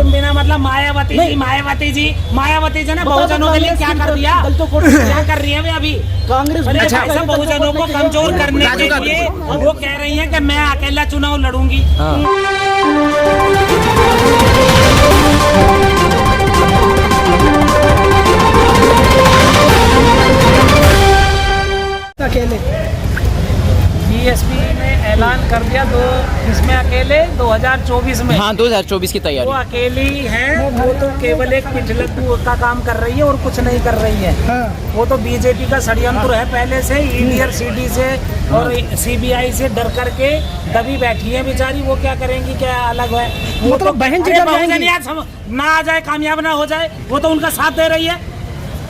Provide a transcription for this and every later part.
तुम बिना मतलब मायावती जी ने बहुजनों के लिए क्या कर दिया, क्या कर रही है वे अभी कांग्रेस? अच्छा, बहुजनों को कमजोर करने के लिए वो कह रही है कि मैं अकेला चुनाव लड़ूंगी। अकेले बीएसपी ने ऐलान कर दिया इसमें अकेले 2024 में। हाँ, 2024 की तैयारी। वो अकेली है, वो तो केवल एक पिछलग्गू का काम कर रही है और कुछ नहीं कर रही है। हाँ। वो तो बीजेपी का षड्यंत्र है पहले से, ईडी और सीडी से और सीबीआई से डर करके दबी बैठी है बेचारी। वो क्या करेंगी, क्या अलग है वो मतलब तो बहन जी ना आ जाए, कामयाब ना हो जाए, वो तो उनका साथ दे रही है।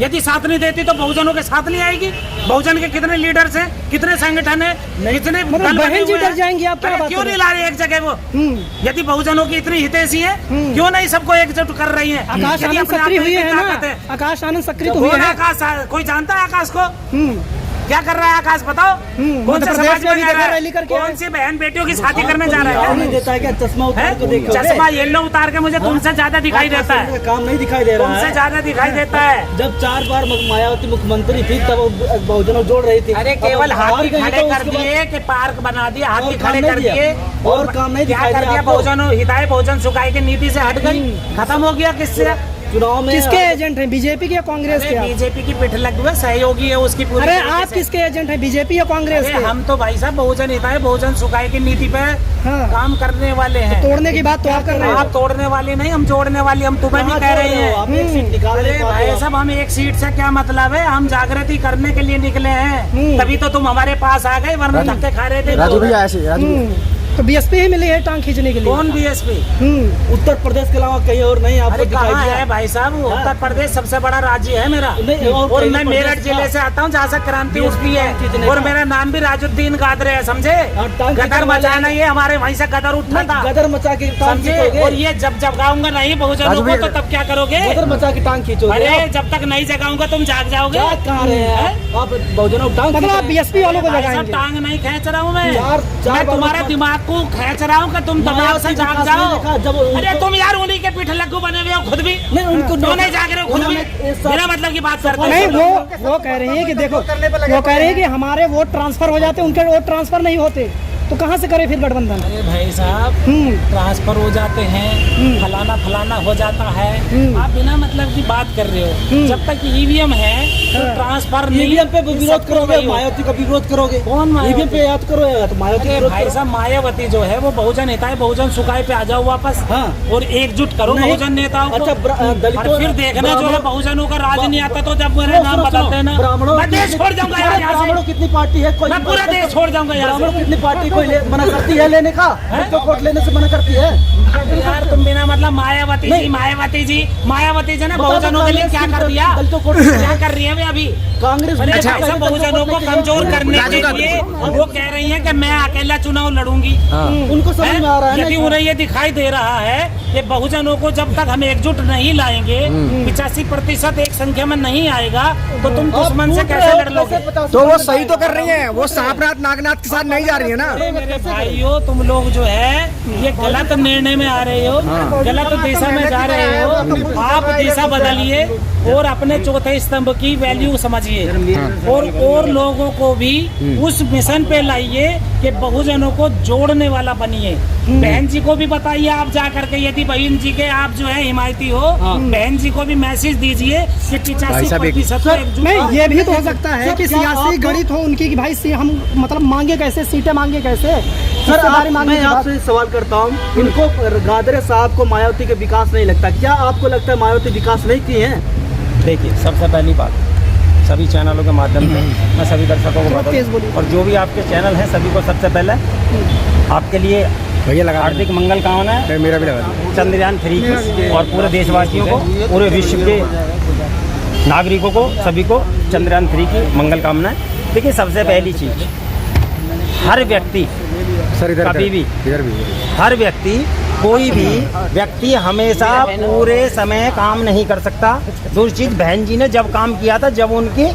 यदि साथ नहीं देती तो बहुजनों के साथ नहीं आएगी। बहुजन के कितने लीडर्स हैं, कितने संगठन हैं, कितने मतलब बहन जी डर जाएंगी। आप क्या बात क्यों नहीं ला रहे एक जगह वो? यदि बहुजनों की इतनी हितैषी है, क्यों नहीं सबको एकजुट कर रही है? आकाश आनंद सक्रिय हुई है ना, आकाश आनंद सक्रिय हुई है। आकाश कोई जानता है आकाश को? क्या कर रहा है आकाश, बताओ? कौन से समाज में जा रहा है? कौन सी बहन बेटियों की शादी करने जा रहा है? देता है क्या? चश्मा उतार के देखो। चश्मा येलो उतार के मुझे तुमसे ज्यादा दिखाई देता है। काम नहीं दिखाई दे रहा है, तुमसे ज्यादा दिखाई देता है। जब 4 बार मायावती मुख्यमंत्री थी तब बहुजनों जोड़ रही थी। अरे केवल हाथी खड़े कर दिए कि पार्क बना दिया, हाथी खड़े कर दिए और काम नहीं क्या कर दिया? बहुजनों हिताय बहुजन सुखाए की नीति से हट गई, खत्म हो गया। किससे? चुनाव में किसके एजेंट हैं, बीजेपी के या कांग्रेस के? बीजेपी की पिठ लग हुए सहयोगी है उसकी पूरी। अरे आप किसके एजेंट हैं, बीजेपी या कांग्रेस के? हम तो भाई साहब बहुजन हिताय बहुजन सुखाए की नीति पे काम करने वाले हैं। तोड़ने की बात तो आप कर रहे हैं। आप तोड़ने वाले नहीं, हम जोड़ने वाले। हम तुम्हें भी कह रहे हैं अरे भाई साहब, हम एक सीट से क्या मतलब है? हम जागृति करने के लिए निकले हैं, तभी तो तुम हमारे पास आ गए, वरना धक्के खा रहे थे। राजू भैया ऐसे तो बीएसपी ही मिली है टांग खींचने के लिए। कौन बीएसपी? उत्तर प्रदेश के अलावा कहीं और नहीं आपको दिखाई दिया है भाई साहब? उत्तर प्रदेश सबसे बड़ा राज्य है मेरा, और मैं मेरठ जिले से आता हूँ जहाँ से क्रांति उठती है, और मेरा नाम भी राजुद्दीन गादरे है, समझे? गदर मचाना, ये हमारे वहीं से गदर उठना था, गदर मचा के समझे? और ये जब जगाऊंगा नहीं बहुजनों को तो तब क्या करोगे? गदर मचा के टांग खींचोगे। अरे जब तक नहीं जगाऊंगा तुम जाग जाओगे। कहाँ रहे हैं आप? बहुजनों टांग, बीएसपी वालों को जगाएंगे। टांग नहीं खींच रहा हूँ मैं तुम्हारे दिमाग को खींच रहा हूँ कि तुम दिमाग से जाग जाओ। अरे तुम यार उन्हीं के पीठ लग्गू बने हुए हो खुद भी। नहीं, उनको नहीं जाग रहे हो खुद भी, बिना मतलब की बात करते नहीं। वो कह रहे हैं कि देखो, वो कह रहे हैं कि हमारे वोट ट्रांसफर हो जाते, उनके वोट ट्रांसफर नहीं होते, तो कहाँ से करे फिर गठबंधन? अरे भाई साहब, ट्रांसफर हो जाते हैं, फलाना हो जाता है, आप बिना मतलब की बात कर रहे हो। जब तक ईवीएम है तो ट्रांसफर नहीं। ईवीएम पे विरोध करोगे, मायावती का विरोध करोगे। कौन ईवीएम पे याद करो तो मायावती? भाई साहब, मायावती जो है वो बहुजन हिताय बहुजन सुखाए पे आ जाओ वापस, और एकजुट करो बहुजन नेताओं को। अच्छा, फिर देखना जो है बहुजनों का राज नहीं आता तो जब मेरा नाम बदल देना, मैं देश छोड़ जाऊंगा यार। ब्राह्मणों कितनी पार्टी है? मैं पूरा देश छोड़ जाऊंगा यार। ब्राह्मणों कितनी पार्टी मना करती है लेने का? तो वोट लेने से मना करती है यार। तुम बिना मतलब मायावती जी ने बहुजनों के लिए क्या कर दिया, क्या कर रही है वे अभी कांग्रेस? अच्छा, बहुजनों को कमजोर करने के लिए वो कह रही है कि मैं अकेला चुनाव लड़ूंगी। उनको समझ में आ रहा है, यदि उन्हें ये दिखाई दे रहा है कि बहुजनों को जब तक हम एकजुट नहीं लाएंगे, 85% एक संख्या में नहीं आएगा, तो तुम दुश्मन से कैसे लड़ लोगे? तो वो सही तो कर रही है, वो सांपनाथ नागनाथ के साथ नहीं जा रही है ना। मेरे भाइयों, तुम लोग जो है ये गलत निर्णय में आ रहे हो, गलत दिशा में जा रहे हो। आप दिशा बदलिए और अपने चौथे स्तंभ की वैल्यू समझिए, और लोगों को भी उस मिशन पे लाइए कि बहुजनों को जोड़ने वाला बनिए। बहन जी को भी बताइए आप जा करके, यदि बहन जी के आप जो है हिमायती हो, बहन जी को भी मैसेज दीजिए कि 85% नहीं। ये भी तो हो सकता है कि सियासी गणित हो उनकी कि भाई हम मतलब मांगे कैसे, सीटें मांगे कैसे। सर मैं आपसे सवाल करता हूँ, इनको गादरे साहब को मायावती के विकास नहीं लगता, क्या आपको लगता है मायावती विकास नहीं की है? देखिए, सबसे पहली बात, सभी चैनलों के माध्यम से मैं सभी दर्शकों को बता दूं, और जो भी आपके चैनल हैं सभी को सबसे पहले आपके लिए हार्दिक मंगल कामना है। मेरा भी लगा चंद्रयान 3 की, और पूरे देशवासियों को, पूरे विश्व के नागरिकों को, सभी को चंद्रयान 3 की मंगल कामना है। देखिए, सबसे पहली चीज़, हर व्यक्ति कभी भी हर व्यक्ति कोई भी व्यक्ति हमेशा पूरे समय काम नहीं कर सकता। दूसरी चीज, बहन जी ने जब काम किया था, जब उनके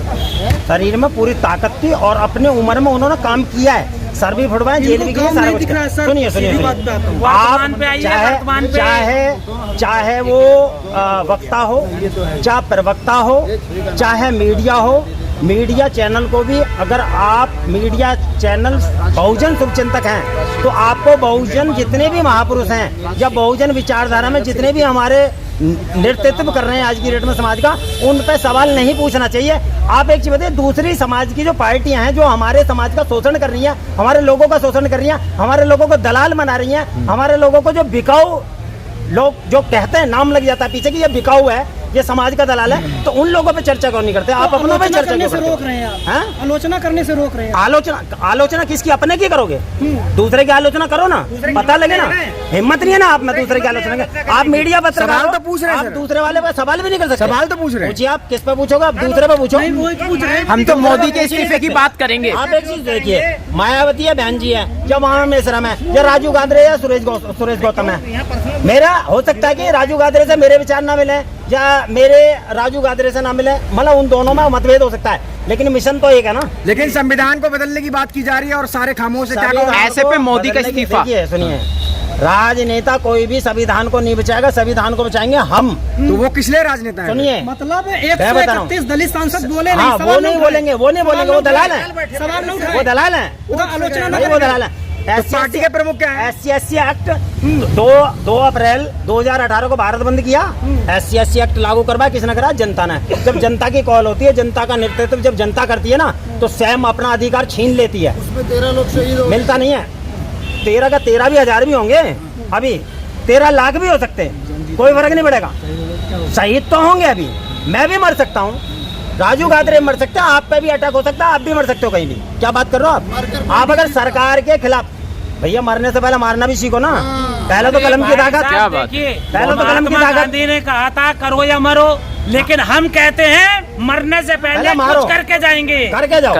शरीर में पूरी ताकत थी और अपने उम्र में उन्होंने काम किया है, सर भी फुटवाए, जेल भी गए, सारा कुछ। सुनिए, आप चाहे चाहे वो वक्ता हो, चाहे प्रवक्ता हो, चाहे मीडिया हो, मीडिया चैनल को भी, अगर आप मीडिया चैनल बहुजन शुभचिंतक हैं तो आपको बहुजन जितने भी महापुरुष हैं या बहुजन विचारधारा में जितने भी हमारे नेतृत्व कर रहे हैं आज की डेट में समाज का, उन पे सवाल नहीं पूछना चाहिए। आप एक चीज बताइए, दूसरी समाज की जो पार्टियां हैं जो हमारे समाज का शोषण कर रही हैं, हमारे लोगों का शोषण कर रही हैं, हमारे लोगों को दलाल बना रही हैं, हमारे लोगों को जो बिकाऊ लोग जो कहते हैं, नाम लग जाता है पीछे कि ये बिकाऊ है, ये समाज का दलाल है, तो उन लोगों पे चर्चा क्यों नहीं करते? आप अपनों पे चर्चा क्यों करते? रोक रहे हैं आप? आलोचना करने से रोक रहे हैं। आलोचना किसकी? अपने की करोगे? दूसरे की आलोचना करो ना, पता लगे ना। हिम्मत नहीं है ना आप में दूसरे की आलोचना के। आप मीडिया पत्रकार सवाल तो पूछ रहे हैं, आप दूसरे वाले पे सवाल भी नहीं कर सकते। सवाल तो पूछ रहे हैं। पूछिए, आप किस पे पूछोगे? आप दूसरे पे पूछो। हम तो मोदी के इस्तीफे की बात करेंगे। आप एक चीज देखिए, मायावती है, बहन जी है, या वहां मेसरम है, या राजू गांधरे या सुरेश गौतम है। मेरा हो सकता है कि राजू गांधरे से मेरे विचार ना मिले या मेरे राजू गांधरे से ना मिले, मतलब उन दोनों में मतभेद हो सकता है, लेकिन मिशन तो एक है ना। लेकिन संविधान को बदलने की बात की जा रही है और सारे खामोश है, क्या कहोगे? ऐसे पे मोदी का इस्तीफा। सुनिए, राजनेता कोई भी संविधान को नहीं बचाएगा, संविधान को बचाएंगे हम। तो वो किस लिए राजनेता है? सुनिए, मतलब 131 दलित सांसद बोले नहीं, हाँ, वो नहीं बोलेंगे, वो दलाल है, सवाल नहीं वो दलाल है, आलोचना नहीं, वो दलाल है। पार्टी के प्रमुख क्या है? SC एक्ट 2 अप्रैल 2018 को भारत बंद किया। SC एक्ट लागू करवाया, किसने करा? जनता ने। जब जनता की कॉल होती है, जनता का नेतृत्व जब जनता करती है ना, तो स्वयं अपना अधिकार छीन लेती है। उसमें 13 लोग शहीद हो, मिलता नहीं है। 13 का 13 भी हजार भी होंगे, अभी 13 लाख भी हो सकते हैं, कोई फर्क नहीं पड़ेगा। शहीद तो होंगे, अभी मैं भी मर सकता हूँ, राजू गांधरे मर सकते हैं, आप पे भी अटैक हो सकता है, आप भी मर सकते हो कहीं भी। क्या बात कर रहे हो आप? आप अगर सरकार के खिलाफ, भैया मरने से पहले मारना भी सीखो ना। पहले तो कलम की ताकत, क्या बात? पहले तो कलम की ताकत। गांधी ने कहा था करो या मरो, लेकिन हम कहते हैं मरने से पहले पहले मारो। कुछ करके जाएंगे। करके जाओ।